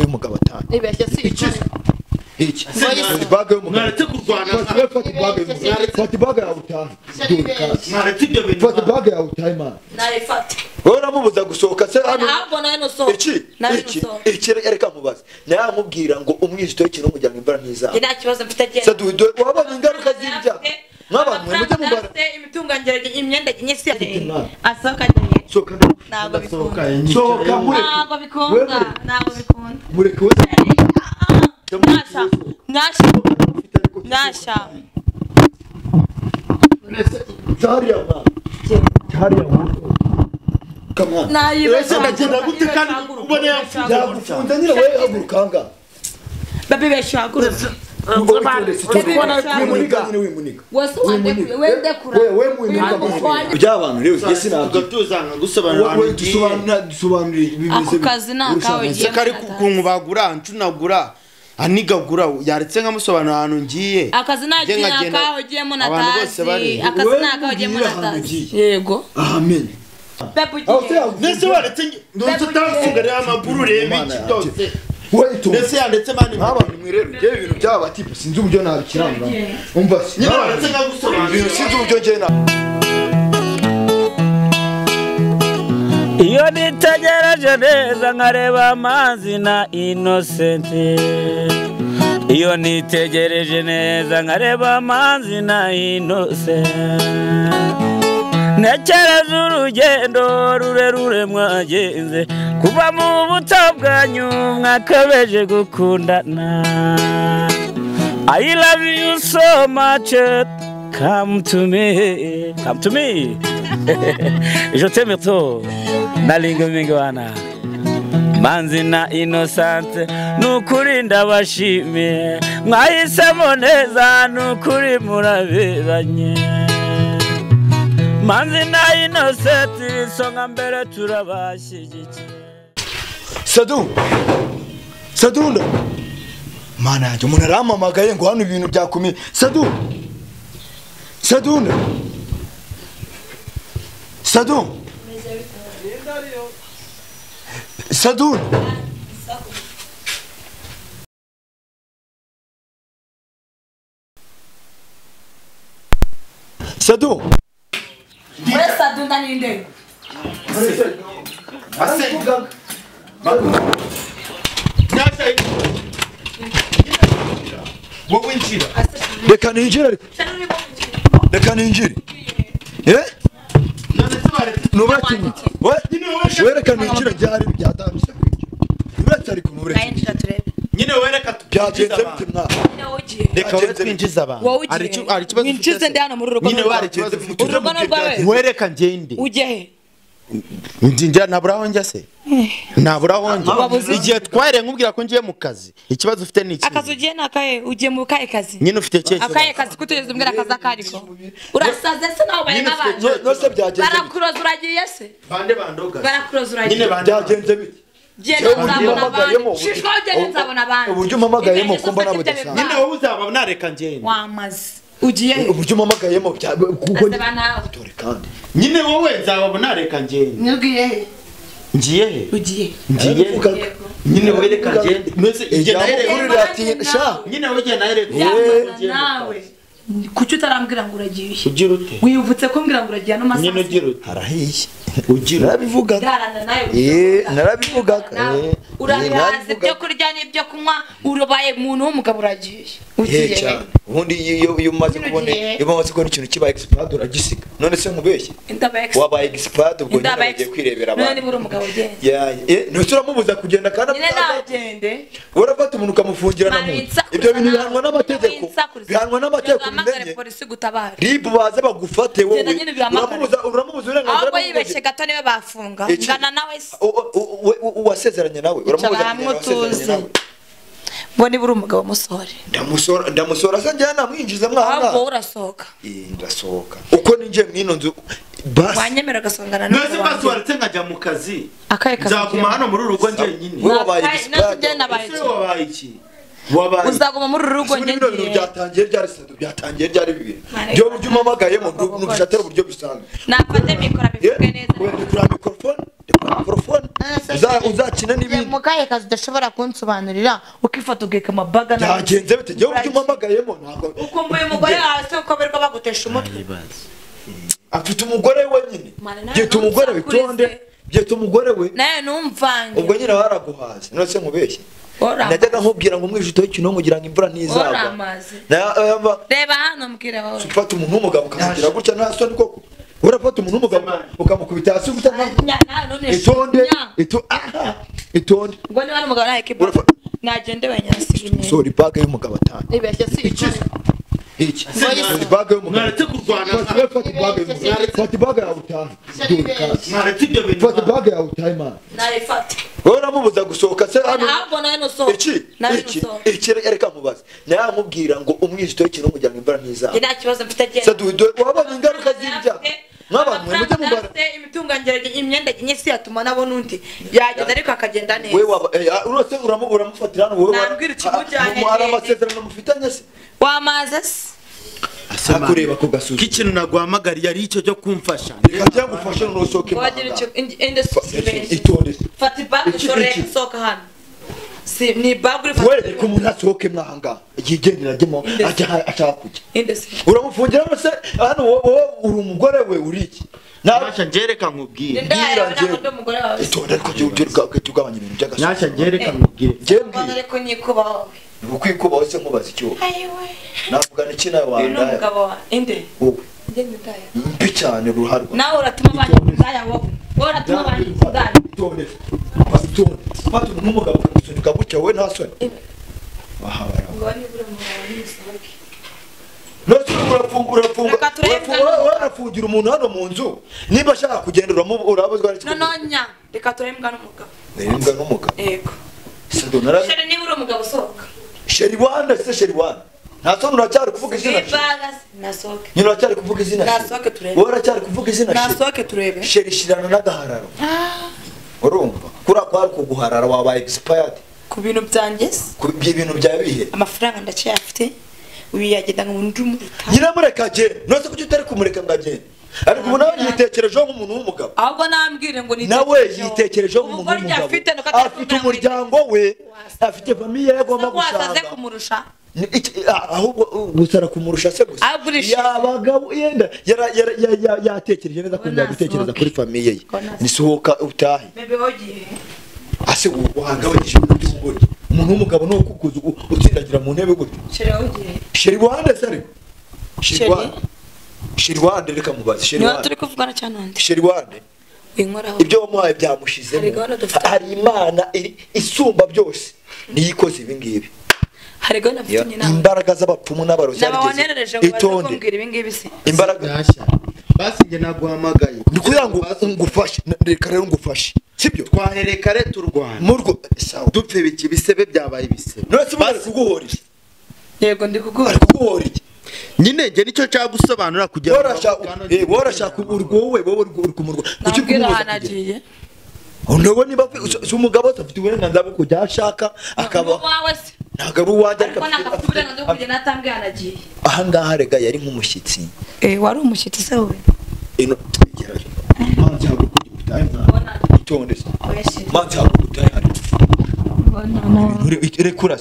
y'umugabo atanu ibeshye si iki baga y'umugabo mwaretse kurwana fata baga yawe utahe mwaretse ibyo bintu fata baga yawe utahe man narifata wowe uramubuza gusohoka se hano ntabwo nawe nusohoka iki reka mubaza nayamubwira ngo umwijito w'ikintu umujyana imbara ntizawe nta kibazo mfite genda sadudo wabona ingaruka z'ibyaha nk'abantu mujye mubara imitungangire imyenda nyinshi asohoka soka ntabwo bikunda soka ntabwo bikunda ntabwo bikunda mureke we Nasha Tariya ma Tariya come on ese ndagenda gute kandi ubone yagufunze nyine we agurukanga baby beshagura wose wandekuye wende kura we muniga by'abantu rero yesi ntabwo tuzanga gusobanura dusobanurira ako kazi nakawe giye kari kunkubagura ncunagura anigagura yaretse nkamusobanura ahantu ngiye akazi nakawe giyemo natasi akazi nakawe giyemo natasi yego amen nese waretse ndonse tafungarira amaguru reme cyose nese yandetse mani nk'abantu mwe rero je ibintu byaba tipe sinzi uburyo nabikiranga umva nyine waretse nkagusobanurira sinzi uburyo je na iyo nitegereje neza nkareba Manzi na Innocente iyo nitegereje neza nkareba Manzi na Innocente ntekereza urugendo rurerure mwagenze kuva mu buto bwanyu mwakabeje gukundana I love you so much come to me je t'aime trop nalinga mingi wana Manzi na Innocente nukuri ndabashimiye mwahisemo neza nukuri muraberanye Manzi na Innocente songa mbere turabashyigikiye Sadunda mana yanjye umuntu aramamagaye ngo hano ibintu byakomeye Sadunda Sadunda we Sadunda ninde wowe njira reka ninjire nubatinye we reka ninjire byari byatambise uretse ariko ayinjira turebe nyine wereka byagenze bite mwa reka twinjiza abantu ari kibazo winjize ndi hano mu rugo nyine waragenze urugo rwawe wereka ngende ujye he njya naburaho njya se naburaho njya igihe tware nkubwira ko ngiye mu kazi ikibazo ufite ni iki akazi ugiye nakaye ugiye mu kaye kazi nyine ufite cye akaye kazi kutugeza umbwira akazi akariko urasaze se nawe bari n'abantu nose byagenze barakuroza uragiye se bande bandoga barakuroza uragiye nyine byagenze bite uburyo mpamagayemo ko mbona budasanga nyine wowe uzaba nareka ngende wamaze ugiye uburyo mpamagayemo kuko tore kandi nyine wowe nzaba nareka ngende ngiye he ngiye he ugiye nyine wereka ngende nose igihe nahere sha nyine wowe nahere nawe kuki utarambwira ngo uragiye ugira ute wiyuvutse ko mbwira ngo uragiye no masaha nyine ugira ute harahiye ugira narabivuga narabivuga urabihaze byo kurya n'ibyo kunywa urubaye umuntu w'umugabo uragiye ugiye ubundi iyo umaze kubona ikintu kiba expert uragisiga none se nkubeshye wabaye expert ubwo ngiye kwirebera abantu none buri umugabo ugenda none uramubuza kugenda kandi nagende urafata umuntu ukamufungira na mu ibyo bintu bihanwa n'amategeko umenye polisi gutabara ribu baze bagufate wowe uramubuza uburenganzira ahubwo yibeshye gato niwe bafunga ngana nawe se wasezeranye nawe uramubuza ngo ni buri umugabo musore ndamusora se njye namwinjiza mwana ahubwo urasohoka ndasohoka uko ninje mwino nzu basi wanyemera gasongana nose basi waretse nkajya mu kazi nzaguma hano muri urugo njye nyine wabaye expert wabaye iki uzaguma muri uru rugo njye ngiye byatangiye ryari sadu byatangiye ryari bibiri byo buryo umamagayemo n'ubushatera uburyo bisanzwe nafate mikoro bivuge neza kuri mikrofone uzakina n'ibindi mugaye kazi udashobora kunsobanurira ukifata ugeka amabaga byagenze bite byo buryo umamagayemo ntabwo ukumbuye umugore wawe se uko berwa bagutesha umutwe afite umugore we nyine byita umugore witonde byita umugore we naye numvange ubwo nyine waraguhaze none se nkubeshye najyaga nkubwira ngo umwijito w'ikintu kugira ngo imvura ntizagwa reba hano mbwira wowe ufata umuntu w'umugabo ukamugira gutya nta soni koko urafata umuntu w'umugabo ukamukubita hasi ufite itonde ngo niba ari umugabo nawe kiba nagendewe nyasi sorry bag y'umugabo atanu ibeshye si iki bag y'umugabo mwaretse kurwana fata bag yawe utahe mwaretse ibyo bintu fata bag yawe utahe man nayifate wowe uramubuza gusohoka se hano ntabwo nawe nusohoka iki reka mubaze nawe amubwira ngo umwijito w'ikintu kugira ngo imvura ntizagwe nta kibazo mfite genda sadudo wabonye ingaruka z'ibyaha nk'abantu mujye mubara imitungangire imyenda nyinshi yatuma nabo nundi yagenda ariko akagenda neza wewe urose uramufatira hano wowe nambwira ikimujyanye ari amasezerano mufitanye se wamaze se akureba ko gasuzuma k'ikintu naguhamagariye ari icyo cyo kumfasha reka byagufasha nusohoke wagira icyo inde itonde fata bag sore soka hano si ni bag uri wewe ko umuntu asohoke mwahanga yigendera ajyemo ashaka kujya inde se uramufungira se hano wowe uri umugore we uri iki Nasha ngereka nkubwire itonde ariko tugabanya ibintu by'agasozi Nasha ngereka nkubwire njembwire ariko nyikubaho ukwikubaho se nkubaza icyo navuga iki nawe wandaya n'umugabo wa inde wowe ngende ndaya mbi cyane uruharwa nawe uratuma abantu ndaya wowe uratuma abantu ndaya itonde fata n'umugabo usunika gutya wowe nta soni wahabara ngoni buri mugabo n'umusabe Nose urafungira umuntu hano mu nzu niba ashaka kugenda urabuzwa n'iki nonya reka turembwa n'umugabo imbwa n'umugabo yego sadonara sheri ni uri umugabo soka sheri wanda se sheri wanda ntaso uracyari kuvuga izina nasoke nyine uracyari kuvuga izina nasoke turebe wowe uracyari kuvuga izina nasoke turebe sheri shirana n'agahararo urumva kura kwari kuguharara wabaye expired ku bintu byanjye ku bintu bya bihe amafaranga ndacyafite uyagenda ngo undi umuruta nyina murekaje nose kuki utari kumureka ngagenda ariko ubu nawe yitekerejeho nk'umuntu w'umugabo ahubwo nambwire ngo nawe yitekerejeho nk'umuntu w'umugabo afite umuryango we afite famiye agomba gushaka kumurusha ahubwo gusara kumurusha se gusa yabagabo yenda yatekereje neza ko gutekereza kuri famiye ye nisohoka utahe bebe ogiye ase wahangabanyije n'umugore umuntu w'umugabo no kukuza utsindagira mu ntebe gute sheri ogiye sheri wande sare sheri wande reka mubaze sheri wande turi kuvugana cyane wande sheri wande inkoraho ibyo wamuhaye byamushizemo hari imana isumba byose niyikoze ibi ngibi hari gona mfite nyina imbaraga z'abapfumu n'abarozi nababonerereje ngo bakumbwira ibi ngibi se imbaraga basi nge naguhamagaye ni kugira ngo ngufashe reka rero ngufashe sibyo twaherekare turwana murwo dupfe biki bisebe byabaye bisebe nose bari kuguhorira yego ndi kuguhorira nyine nge nicyo cyagusobanura kugira ngo worashaka wowe uri kumurwa kuki kumurwa Unobo niba si umugabo afite uburenganzira bwo kujya ashaka akaba ntabwo ari uwanjye ariko nakafite uburenganzira bwo kujya natambwe yanagiye aha ngaha rega yari nk'umushyitsi wari umushyitsi se wowe ino twigerayo manzi hago kujya utaye mwana itonde se manzi hago utaye hari rekura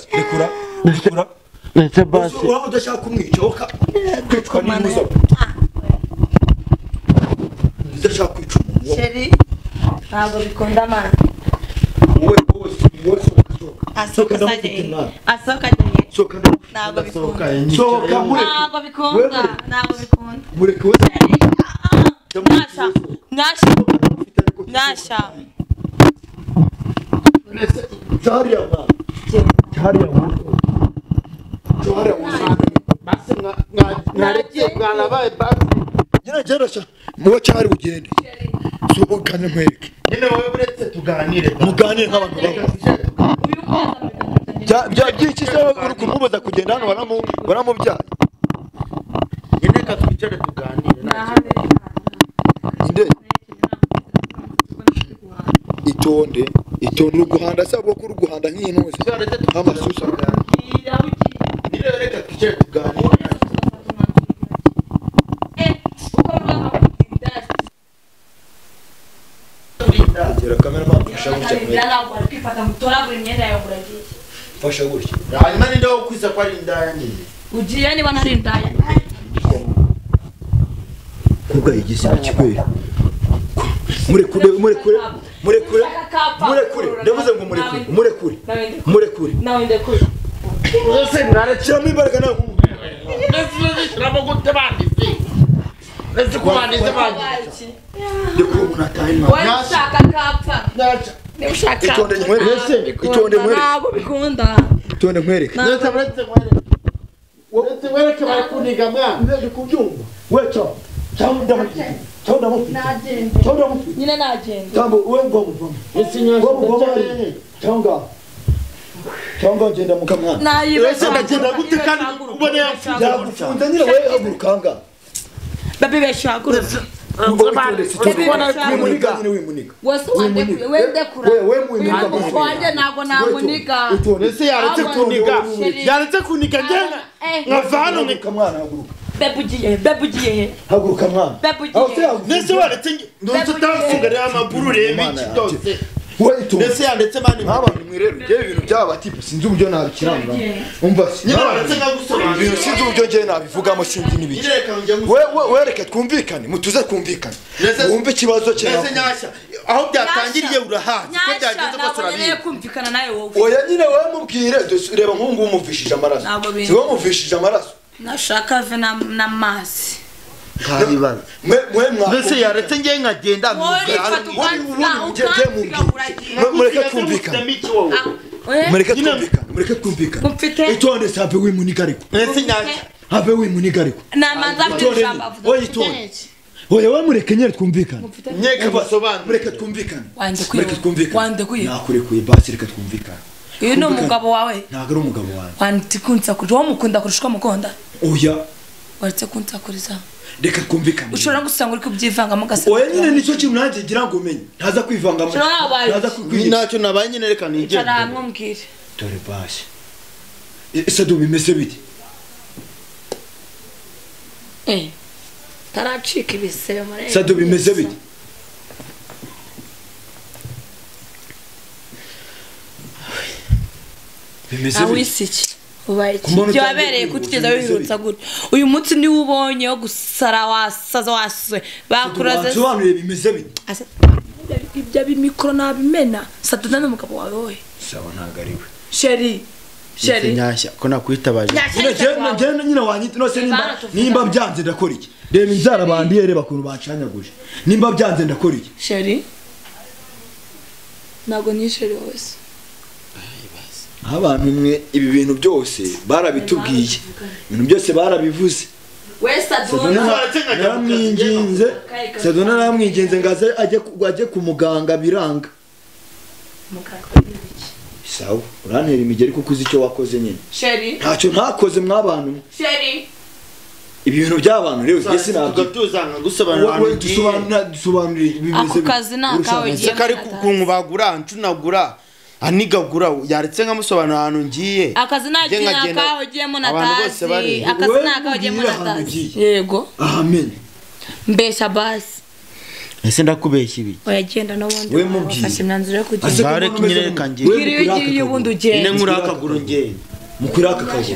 ndetse basi uraba udashaka kumwica kwicwa n'imuzo udashaka kwica umuntu sheri ntabwo bikunda amana asoka ntabwo bikunda nasha muwe cyari ugende ukane mwereke nyine wowe buretse tuganire nk'abantu byiki se uri kumubuza kugenda hano baramubyaye nyine ka twicare tuganire inde itonde itonde uguhanda se bwo kuri uguhanda nk'intuzi amasusa nirereka tujye tuganira Tira kamera mafasha gutya fasha gutya hanyuma ninde wo kwiza ko ari indaya nyine ugiye niba ntari indaya kuga igisima kikwera murekure ndavuze ngo murekure nawe ndekure ese mwarekira imbaraga nawe rabo gute banditse ese kubanditse banditse ndiko umuntu ataye wowe ushaka kapfa niba ushaka itonde nkwereke ntabwo bikunda itonde nkwereke wereke bari kuniga mwana ndi kubyumva wecha cyangwa nyine nagenda tambo we ngomu ese nyashye cyangwa ngenda mukamwana ese ndagenda gute kandi ubone yagufunze nyine we agurukanga baby beshagura wimuniga wose wandekuye wendekura wanjye ntabwo namuniga ese yaretse kuniga ngena nkava hano mukamwana haguruka bebugiye haguruka mwana nese waretse ndetse utafungarira amaguru urebe iki cyose ndetse yandetse mani nk'abantu mwirero ngewe ibintu byaba tipe sinzi uburyo nabikiranga umva nyine waretse nkagusobanurira ibintu sinzi uburyo ngewe nabivugamo sinzi n'ibiki wereke twumvikane mutuze twumvikane wumve ikibazo cye nese nyashya aho byatangiriye urahazi ko byagenze ko turabizi kumvikana nawe wowe oya nyine wowe mubwire reba nk'ubu umuvishije amaraso si wowe umuvishije amaraso nashaka ave n'amazi karibaza mbese yaretse ngiye nkagenda mureke twumvikane itonde se have wimuniga ariko have wimuniga ariko oya we mureke nyine twumvikane mureke twumvikane nakurekuye basi reka twumvikane uyu ni umugabo wawe ntabwo ari umugabo wanjye wanditse kunsakuriza wowe mukunda kurusha uko mukunda oya waretse kunsakuriza reka twumvikane ushobora gusanga uri kubyivangamo gasaba oya nyine nicyo kintu nanjye ngira ngo umenye ntaza kwivangamo ntacyo nabaye nyine reka nigende cara hamwe mbwire dore basi ese bimeze bite taracika ibisebe mare ese bimeze bite awisiki ubaye ibyo wabereye kutigeza wihutsa gutya uyu munsi niwe ubonye wo gusara wasaza waswe bakuraze basobanuriye bimeze bite ibyo bimikoro nabimena Sadunda n'umugabo wawe wowe sawa ntago ari we sheri nyashya ko nakwitabaje nyine wanyita nose nimba byanze ndakora iki reba inzara bandiye reba kuntu bacanyaguje nimba byanze ndakora iki sheri ntabwo ni sheri wose abantu mwe ibi bintu byose barabitubwiye ibintu byose barabivuze Sadunda naramwinginze ngaze ajye ku muganga biranga sawa urantera imigeri kuko uzi icyo wakoze nyine ntacyo ntakoze mwabantu ibintu by'abantu rero njye sinabyo dusobanurire bimeze ako kazi nakawe giye kari kunkubagura ncunagura anigagura yaretse nkamusobanura ahantu ngiye akazi nakawe giyemo natazi akazi nakawe giyemo natazi yego amen mbesha basi ese ndakubeshya ibi oyagenda n'ubundi we mubwiye fashe imyanzuro yo kugira bare kinyere kangiye kiri ubundi ugenda ine nkura akaguru ngende mukuri aka kaje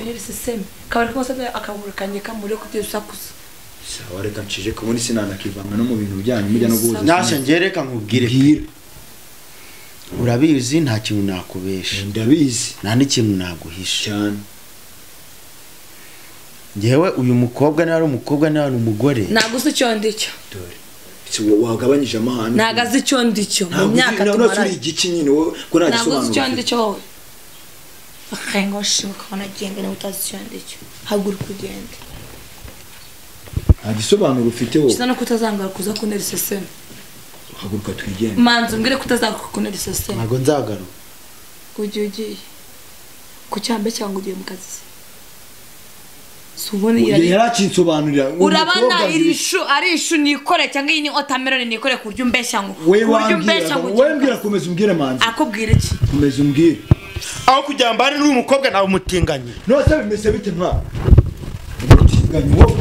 kabari kose akaguru kanye kamuri kutisakuza sawa reka ncije kubona sinanakivanga no mu bintu byanyu mujya no guhuza nyashya ngereka nkubwire urabizi nta kintu nakubesha ndabizi nta n'ikintu naguhisha cyane ngewe uyu mukobwa nawe ari umukobwa nawe ari umugore naguze icyo ndicyo dore wagabanyije amahane nagaze icyo ndicyo mu myaka tumara igiki nyine wowe ko nta gisobanuro naguze icyo ndicyo wowe akengo shibuka wanagenda no utazi icyo ndicyo haguru kugenda nta gisobanuro ufite wowe kizana kutazangara kuza kunera iseseme haguruka twigende manzi umbwire kutazagaruka kunera iseseme ntago nzagaruka ugiye ku cyambe cyangwa ugiye mu kazi subone yarakinsobanurira urabana irishu ari ishu nikore cyangwa iyi ni watermelon nikore kurya umbeshya ngo wembwira komeza umbwire Manzi akubwira iki komeza umbwire aho kujya mbari n'uyu mukobwa nawe umutinganye nose bimeze bite nka umutinganye wowe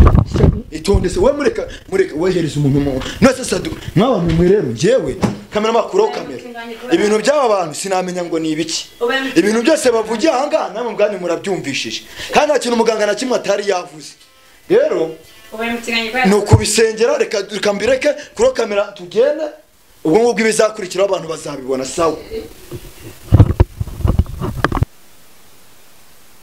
itondese we mureka wehereza umuntu nose sadu mwabantu mwe rero njyewe kamera makuru kamera ibintu by'aba bantu sinamenya ngo ni ibiki ibintu byose bavugiye aha ngaha namwe mbwane murabyumvishije kandi nta kintu umuganga na kimwe atari yavuze rero no kubisengera reka mbireke kuri kamera tugende ubwo ngubwo ibizakurikira abantu bazabibona sawa